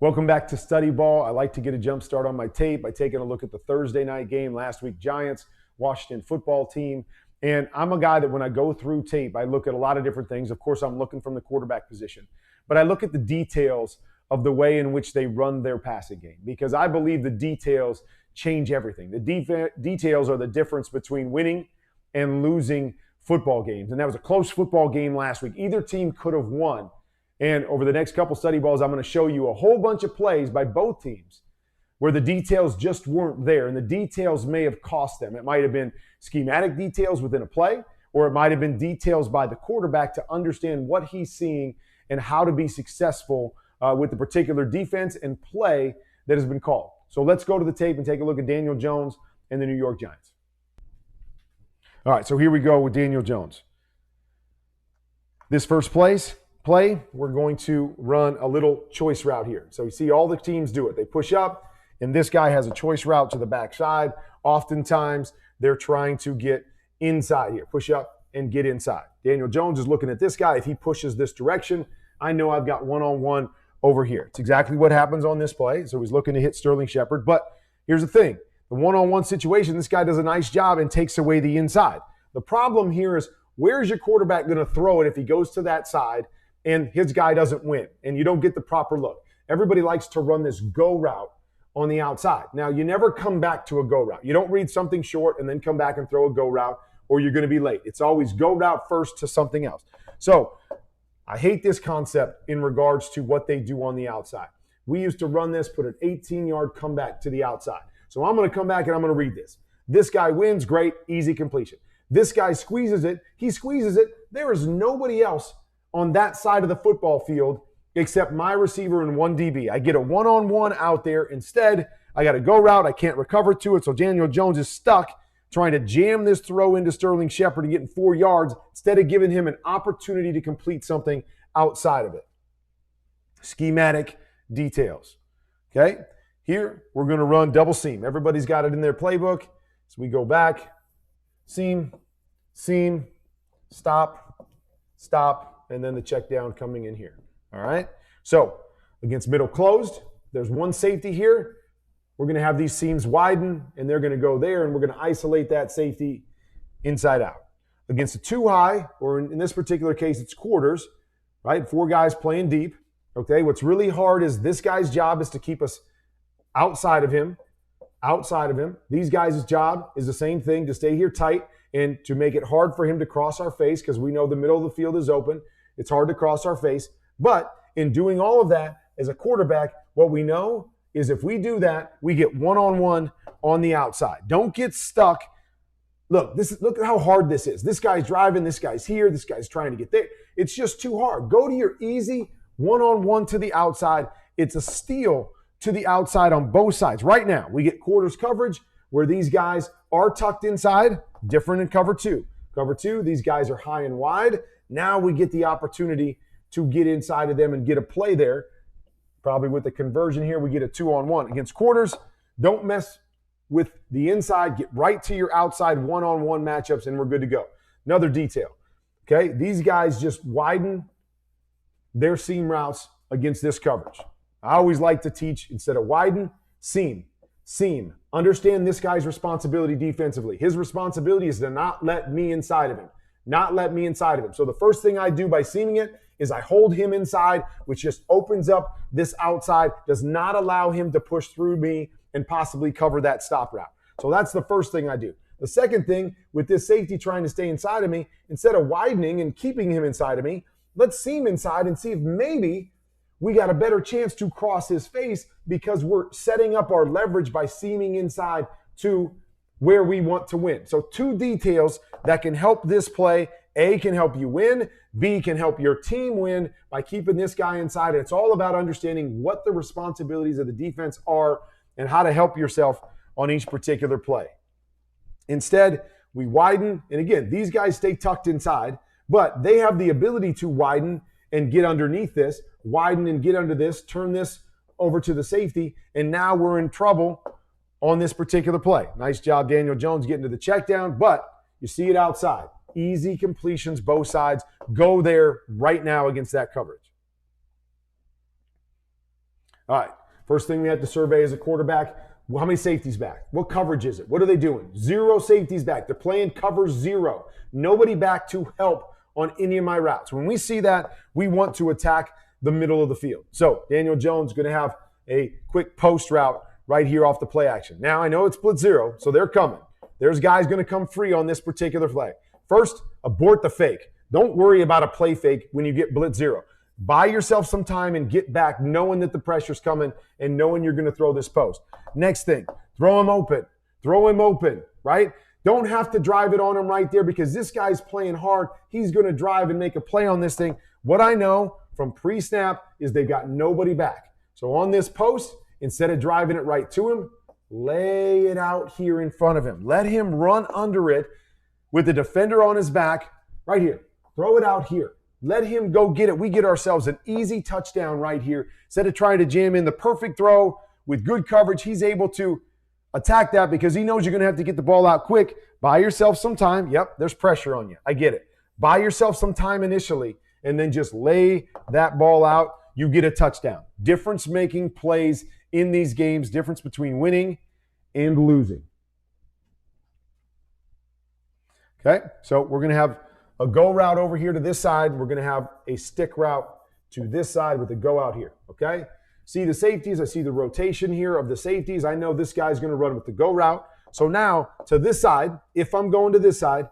Welcome back to Study Ball. I like to get a jump start on my tape by taking a look at the Thursday night game last week, Giants, Washington football team. And I'm a guy that when I go through tape, I look at a lot of different things. Of course, I'm looking from the quarterback position, but I look at the details of the way in which they run their passing game, because I believe the details change everything. The details are the difference between winning and losing football games. And that was a close football game last week. Either team could have won. And over the next couple study balls, I'm going to show you a whole bunch of plays by both teams where the details just weren't there, and the details may have cost them. It might have been schematic details within a play, or it might have been details by the quarterback to understand what he's seeing and how to be successful with the particular defense and play that has been called. So let's go to the tape and take a look at Daniel Jones and the New York Giants. All right, so here we go with Daniel Jones. This first play, we're going to run a little choice route here. So you see all the teams do it. They push up, and this guy has a choice route to the backside. Oftentimes, they're trying to get inside here. Push up and get inside. Daniel Jones is looking at this guy. If he pushes this direction, I know I've got one-on-one over here. It's exactly what happens on this play. So he's looking to hit Sterling Shepard. But here's the thing. The one-on-one situation, this guy does a nice job and takes away the inside. The problem here is, where's your quarterback going to throw it if he goes to that side and his guy doesn't win and you don't get the proper look? Everybody likes to run this go route on the outside. Now, you never come back to a go route. You don't read something short and then come back and throw a go route, or you're going to be late. It's always go route first to something else. So I hate this concept in regards to what they do on the outside. We used to run this, put an 18-yard comeback to the outside. So I'm going to come back and I'm going to read this. This guy wins, great, easy completion. This guy squeezes it, he squeezes it. There is nobody else on that side of the football field except my receiver and one DB. I get a one-on-one out there. Instead, I got a go route. I can't recover to it. So Daniel Jones is stuck trying to jam this throw into Sterling Shepard and getting 4 yards instead of giving him an opportunity to complete something outside of it. Schematic details. Okay? Here, we're going to run double seam. Everybody's got it in their playbook. So we go back, seam, seam, stop, stop, and then the check down coming in here. All right? So against middle closed, there's one safety here. We're going to have these seams widen, and they're going to go there, and we're going to isolate that safety inside out. Against a two high, or in this particular case, it's quarters, right? 4 guys playing deep. Okay, what's really hard is this guy's job is to keep us outside of him. These guys' job is the same thing, to stay here tight and to make it hard for him to cross our face, because we know the middle of the field is open. It's hard to cross our face. But in doing all of that, as a quarterback, what we know is if we do that, we get one-on-one on the outside. Don't get stuck. Look at how hard this is. This guy's driving, this guy's here, this guy's trying to get there. It's just too hard. Go to your easy one-on-one to the outside. It's a steal to the outside on both sides. Right now, we get quarters coverage where these guys are tucked inside, different in cover 2. Cover 2, these guys are high and wide. Now we get the opportunity to get inside of them and get a play there. Probably with the conversion here, we get a 2-on-1. Against quarters, don't mess with the inside. Get right to your outside one-on-one matchups, and we're good to go. Another detail, okay? These guys just widen their seam routes against this coverage. I always like to teach, instead of widen, seam. Seam. Understand this guy's responsibility defensively. His responsibility is to not let me inside of him. Not let me inside of him. So the first thing I do by seaming it is I hold him inside, which just opens up this outside, does not allow him to push through me and possibly cover that stop route. So that's the first thing I do. The second thing, with this safety trying to stay inside of me, instead of widening and keeping him inside of me, let's seam inside and see if maybe we got a better chance to cross his face, because we're setting up our leverage by seaming inside to where we want to win. So 2 details that can help this play. A, can help you win. B, can help your team win by keeping this guy inside. And it's all about understanding what the responsibilities of the defense are and how to help yourself on each particular play. Instead, we widen. And again, these guys stay tucked inside, but they have the ability to widen and get underneath this, widen and get under this, turn this over to the safety, and now we're in trouble on this particular play. Nice job, Daniel Jones, getting to the check down, but you see it outside. Easy completions, both sides. Go there right now against that coverage. All right. First thing we have to survey as a quarterback, how many safeties back? What coverage is it? What are they doing? 0 safeties back. They're playing cover 0. Nobody back to help on any of my routes. When we see that, we want to attack the middle of the field. So Daniel Jones is going to have a quick post route right here off the play action. Now, I know it's split 0, so they're coming. There's guys going to come free on this particular play. First, abort the fake. Don't worry about a play fake when you get blitz 0. Buy yourself some time and get back knowing that the pressure's coming and knowing you're going to throw this post. Next thing, throw him open. Throw him open, right? Don't have to drive it on him right there because this guy's playing hard. He's going to drive and make a play on this thing. What I know from pre-snap is they've got nobody back. So on this post, instead of driving it right to him, lay it out here in front of him. Let him run under it with the defender on his back right here. Throw it out here. Let him go get it. We get ourselves an easy touchdown right here. Instead of trying to jam in the perfect throw with good coverage, he's able to attack that because he knows you're going to have to get the ball out quick. Buy yourself some time. Yep, there's pressure on you. I get it. Buy yourself some time initially and then just lay that ball out. You get a touchdown. Difference-making plays in these games. Difference between winning and losing. Okay, so we're going to have a go route over here to this side. We're going to have a stick route to this side with a go out here, okay? See the safeties. I see the rotation here of the safeties. I know this guy's going to run with the go route. So now to this side, if I'm going to this side,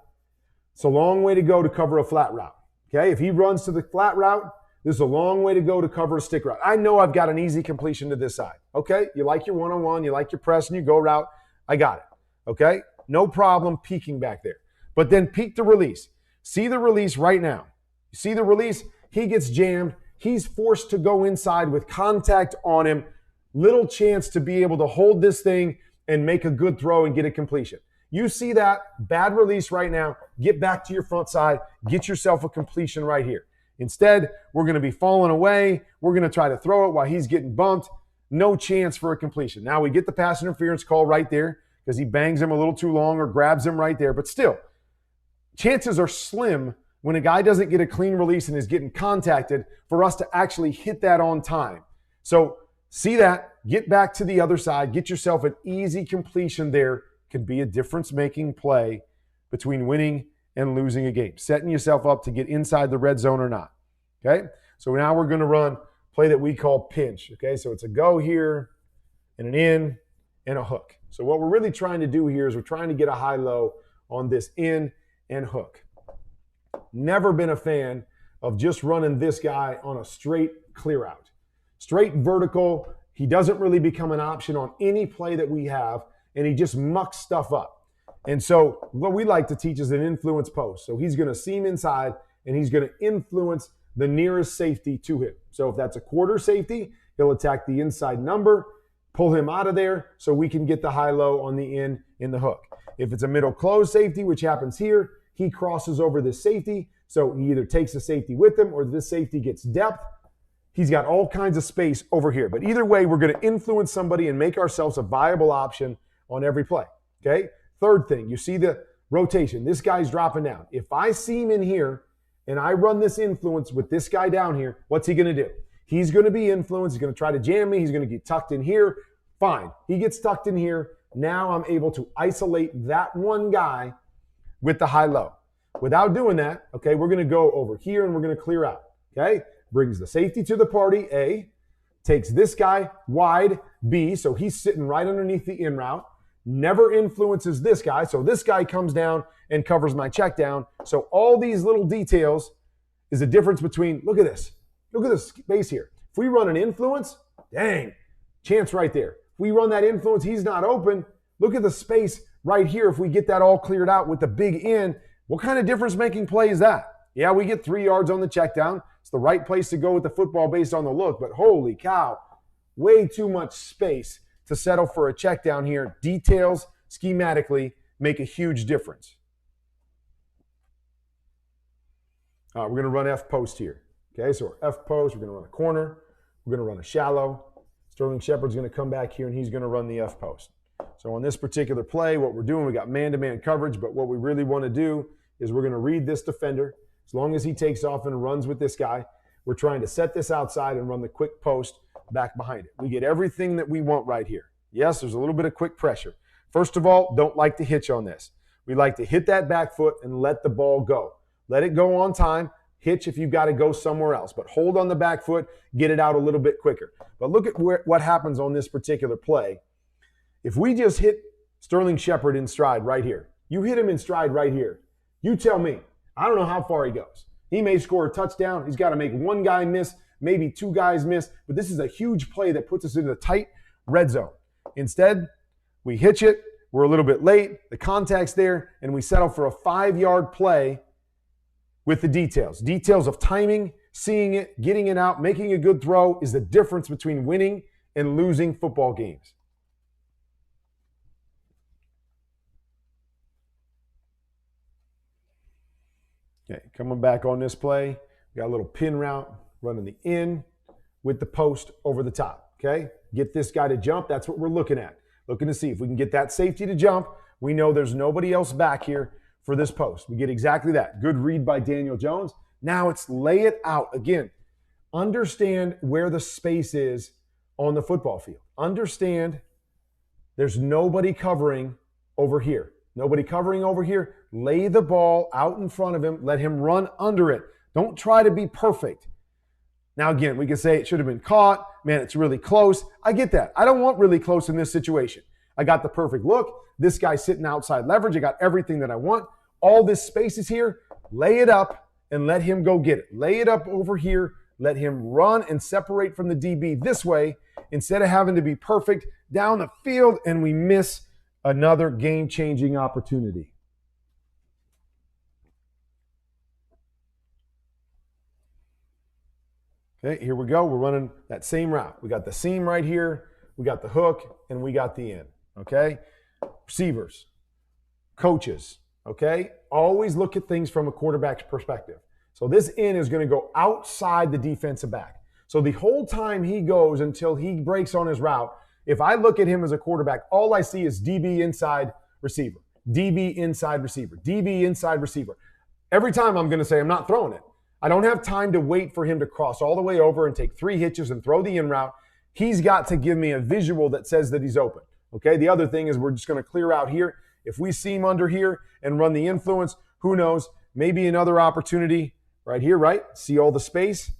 it's a long way to go to cover a flat route, okay? If he runs to the flat route, this is a long way to go to cover a stick route. I know I've got an easy completion to this side, okay? You like your one-on-one, you like your press and your go route. I got it, okay? No problem peeking back there. But then peek the release. See the release right now. You see the release? He gets jammed. He's forced to go inside with contact on him. Little chance to be able to hold this thing and make a good throw and get a completion. You see that bad release right now. Get back to your front side. Get yourself a completion right here. Instead, we're going to be falling away. We're going to try to throw it while he's getting bumped. No chance for a completion. Now we get the pass interference call right there because he bangs him a little too long or grabs him right there. But still, chances are slim when a guy doesn't get a clean release and is getting contacted for us to actually hit that on time. So see that, get back to the other side, get yourself an easy completion there. Can be a difference-making play between winning and losing a game. Setting yourself up to get inside the red zone or not. Okay? So now we're going to run a play that we call pinch. Okay? So it's a go here and an in and a hook. So what we're really trying to do here is we're trying to get a high-low on this in and hook. Never been a fan of just running this guy on a straight clear out. Straight vertical, he doesn't really become an option on any play that we have, and he just mucks stuff up. And so what we like to teach is an influence post. So he's going to seam inside, and he's going to influence the nearest safety to him. So if that's a quarter safety, he'll attack the inside number, pull him out of there so we can get the high-low on the in the hook. If it's a middle close safety, which happens here, he crosses over this safety. So he either takes the safety with him or this safety gets depth. He's got all kinds of space over here. But either way, we're going to influence somebody and make ourselves a viable option on every play. Okay? Third thing, you see the rotation. This guy's dropping down. If I see him in here and I run this influence with this guy down here, what's he going to do? He's going to be influenced. He's going to try to jam me. He's going to get tucked in here. Fine. He gets tucked in here. Now I'm able to isolate that one guy with the high-low. Without doing that, okay, we're going to go over here and we're going to clear out, okay? Brings the safety to the party, A. Takes this guy wide, B, so he's sitting right underneath the in route. Never influences this guy, so this guy comes down and covers my check down. So all these little details is the difference between, look at this space here. If we run an influence, dang, chance right there. If we run that influence, he's not open. Look at the space right here. If we get that all cleared out with the big in, what kind of difference-making play is that? Yeah, we get 3 yards on the check down. It's the right place to go with the football based on the look, but holy cow, way too much space to settle for a check down here. Details, schematically, make a huge difference. All right, we're going to run F post here. Okay, so we're F post. We're going to run a corner. We're going to run a shallow. Sterling Shepard's going to come back here, and he's going to run the F post. So on this particular play, what we're doing, we got man-to-man coverage, but what we really want to do is we're going to read this defender. As long as he takes off and runs with this guy, we're trying to set this outside and run the quick post back behind it. We get everything that we want right here. Yes, there's a little bit of quick pressure. First of all, don't like to hitch on this. We like to hit that back foot and let the ball go. Let it go on time. Hitch if you've got to go somewhere else. But hold on the back foot, get it out a little bit quicker. But look at what happens on this particular play. If we just hit Sterling Shepard in stride right here, you hit him in stride right here, you tell me, I don't know how far he goes. He may score a touchdown. He's got to make one guy miss, maybe two guys miss. But this is a huge play that puts us in a tight red zone. Instead, we hitch it. We're a little bit late. The contact's there, and we settle for a 5-yard play with the details. Details of timing, seeing it, getting it out, making a good throw is the difference between winning and losing football games. Okay, coming back on this play, we got a little pin route, running the in with the post over the top, okay? Get this guy to jump, that's what we're looking at. Looking to see if we can get that safety to jump. We know there's nobody else back here for this post. We get exactly that. Good read by Daniel Jones. Now it's lay it out. Again, understand where the space is on the football field. Understand there's nobody covering over here. Nobody covering over here. Lay the ball out in front of him. Let him run under it. Don't try to be perfect. Now, again, we can say it should have been caught. Man, it's really close. I get that. I don't want really close in this situation. I got the perfect look. This guy's sitting outside leverage. I got everything that I want. All this space is here. Lay it up and let him go get it. Lay it up over here. Let him run and separate from the DB this way instead of having to be perfect down the field, and we miss another game-changing opportunity. Okay, here we go. We're running that same route. We got the seam right here. We got the hook, and we got the in. Okay? Receivers, coaches, okay? Always look at things from a quarterback's perspective. So this in is going to go outside the defensive back. So the whole time he goes until he breaks on his route, if I look at him as a quarterback, all I see is DB inside receiver, DB inside receiver, DB inside receiver. Every time I'm going to say I'm not throwing it. I don't have time to wait for him to cross all the way over and take 3 hitches and throw the in route. He's got to give me a visual that says that he's open. Okay, the other thing is we're just going to clear out here. If we seam under here and run the influence, who knows? Maybe another opportunity right here, right? See all the space?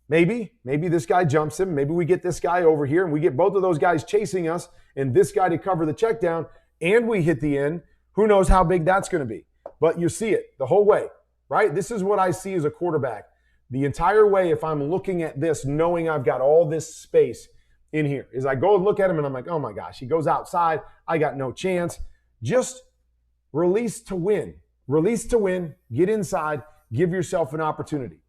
Maybe this guy jumps him. Maybe we get this guy over here and we get both of those guys chasing us and this guy to cover the check down and we hit the end. Who knows how big that's going to be? But you see it the whole way, right? This is what I see as a quarterback. The entire way, if I'm looking at this, knowing I've got all this space in here, is I go and look at him and I'm like, oh my gosh, he goes outside. I got no chance. Just release to win. Release to win. Get inside. Give yourself an opportunity.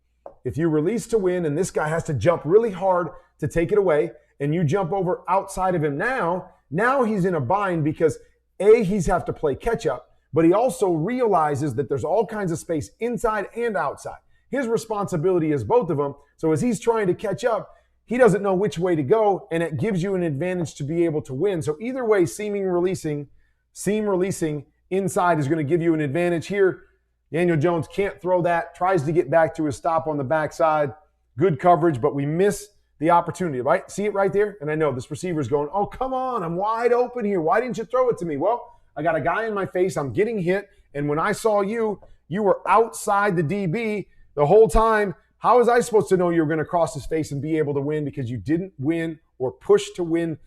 If you release to win and this guy has to jump really hard to take it away and you jump over outside of him now he's in a bind because A, he's have to play catch up, but he also realizes that there's all kinds of space inside and outside. His responsibility is both of them. So as he's trying to catch up, he doesn't know which way to go, and it gives you an advantage to be able to win. So either way, seam releasing inside is going to give you an advantage here. Daniel Jones can't throw that, tries to get back to his stop on the backside. Good coverage, but we miss the opportunity, right? See it right there? And I know this receiver's going, oh, come on, I'm wide open here. Why didn't you throw it to me? Well, I got a guy in my face. I'm getting hit. And when I saw you, you were outside the DB the whole time. How was I supposed to know you were going to cross his face and be able to win because you didn't win or push to win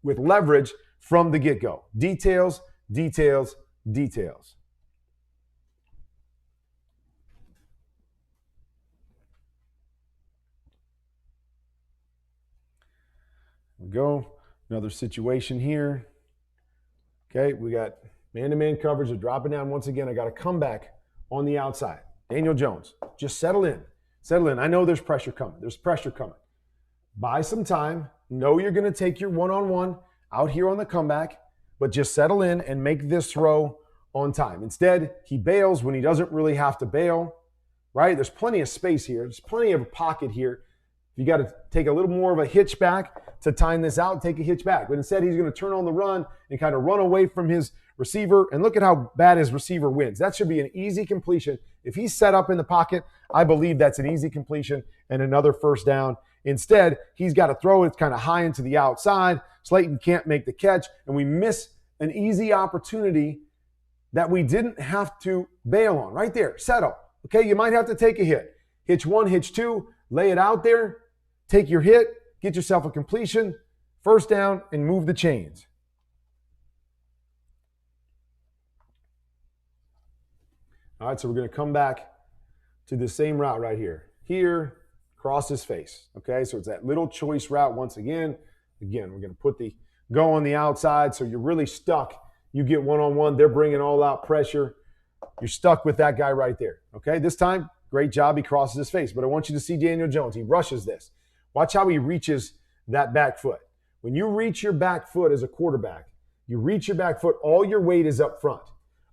with leverage from the get-go? Details, details, details. We go. Another situation here. Okay, we got man-to-man coverage. They're dropping down once again. I got to come back on the outside. Daniel Jones, just settle in. Settle in. I know there's pressure coming. There's pressure coming. Buy some time. Know you're going to take your one-on-one out here on the comeback, but just settle in and make this throw on time. Instead, he bails when he doesn't really have to bail, right? There's plenty of space here. There's plenty of a pocket here. You got to take a little more of a hitch back to time this out, take a hitch back. But instead, he's going to turn on the run and kind of run away from his receiver. And look at how bad his receiver wins. That should be an easy completion. If he's set up in the pocket, I believe that's an easy completion and another first down Instead, he's got to throw it kind of high into the outside. Slayton can't make the catch, and we miss an easy opportunity that we didn't have to bail on. Right there, settle. Okay, you might have to take a hit. Hitch one, hitch two, lay it out there, take your hit, get yourself a completion, first down, and move the chains. All right, so we're going to come back to the same route right here. Here, cross his face. Okay, so it's that little choice route once again. Again, we're going to put the go on the outside, so you're really stuck. You get one-on-one. They're bringing all-out pressure. You're stuck with that guy right there. Okay, this time, great job. He crosses his face. But I want you to see Daniel Jones. He rushes this. Watch how he reaches that back foot. When you reach your back foot as a quarterback, you reach your back foot, all your weight is up front.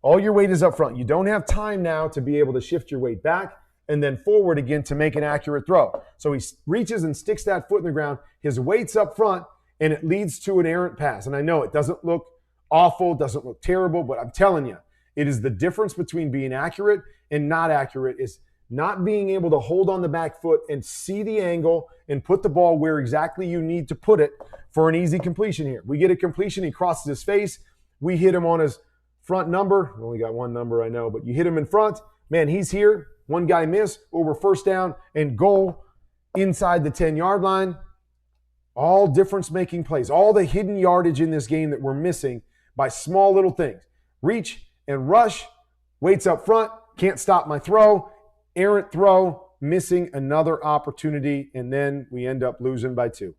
All your weight is up front. You don't have time now to be able to shift your weight back and then forward again to make an accurate throw. So he reaches and sticks that foot in the ground. His weight's up front, and it leads to an errant pass. And I know it doesn't look awful, doesn't look terrible, but I'm telling you, it is the difference between being accurate and not accurate is not being able to hold on the back foot and see the angle and put the ball where exactly you need to put it for an easy completion here. We get a completion. He crosses his face. We hit him on his front number. We only got one number, I know, but you hit him in front. Man, he's here. One guy missed over first down and goal inside the 10-yard line. All difference-making plays. All the hidden yardage in this game that we're missing by small little things. Reach and rush. Weights up front. Can't stop my throw. Errant throw. Missing another opportunity. And then we end up losing by 2.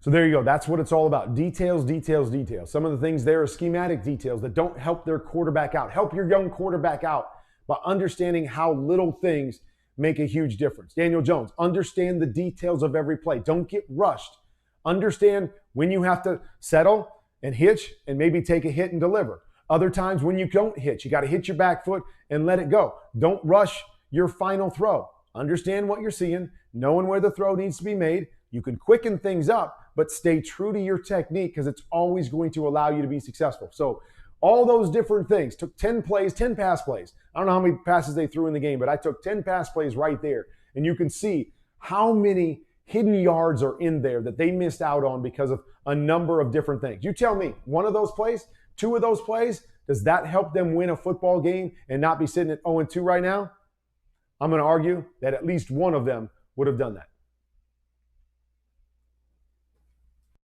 So there you go. That's what it's all about. Details, details, details. Some of the things there are schematic details that don't help their quarterback out. Help your young quarterback out by understanding how little things make a huge difference. Daniel Jones, understand the details of every play. Don't get rushed. Understand when you have to settle and hitch and maybe take a hit and deliver. Other times when you don't hitch, you got to hit your back foot and let it go. Don't rush your final throw. Understand what you're seeing, knowing where the throw needs to be made. You can quicken things up, but stay true to your technique because it's always going to allow you to be successful. So all those different things. Took 10 plays, 10 pass plays. I don't know how many passes they threw in the game, but I took 10 pass plays right there. And you can see how many hidden yards are in there that they missed out on because of a number of different things. You tell me, one of those plays, two of those plays, does that help them win a football game and not be sitting at 0-2 right now? I'm going to argue that at least one of them would have done that.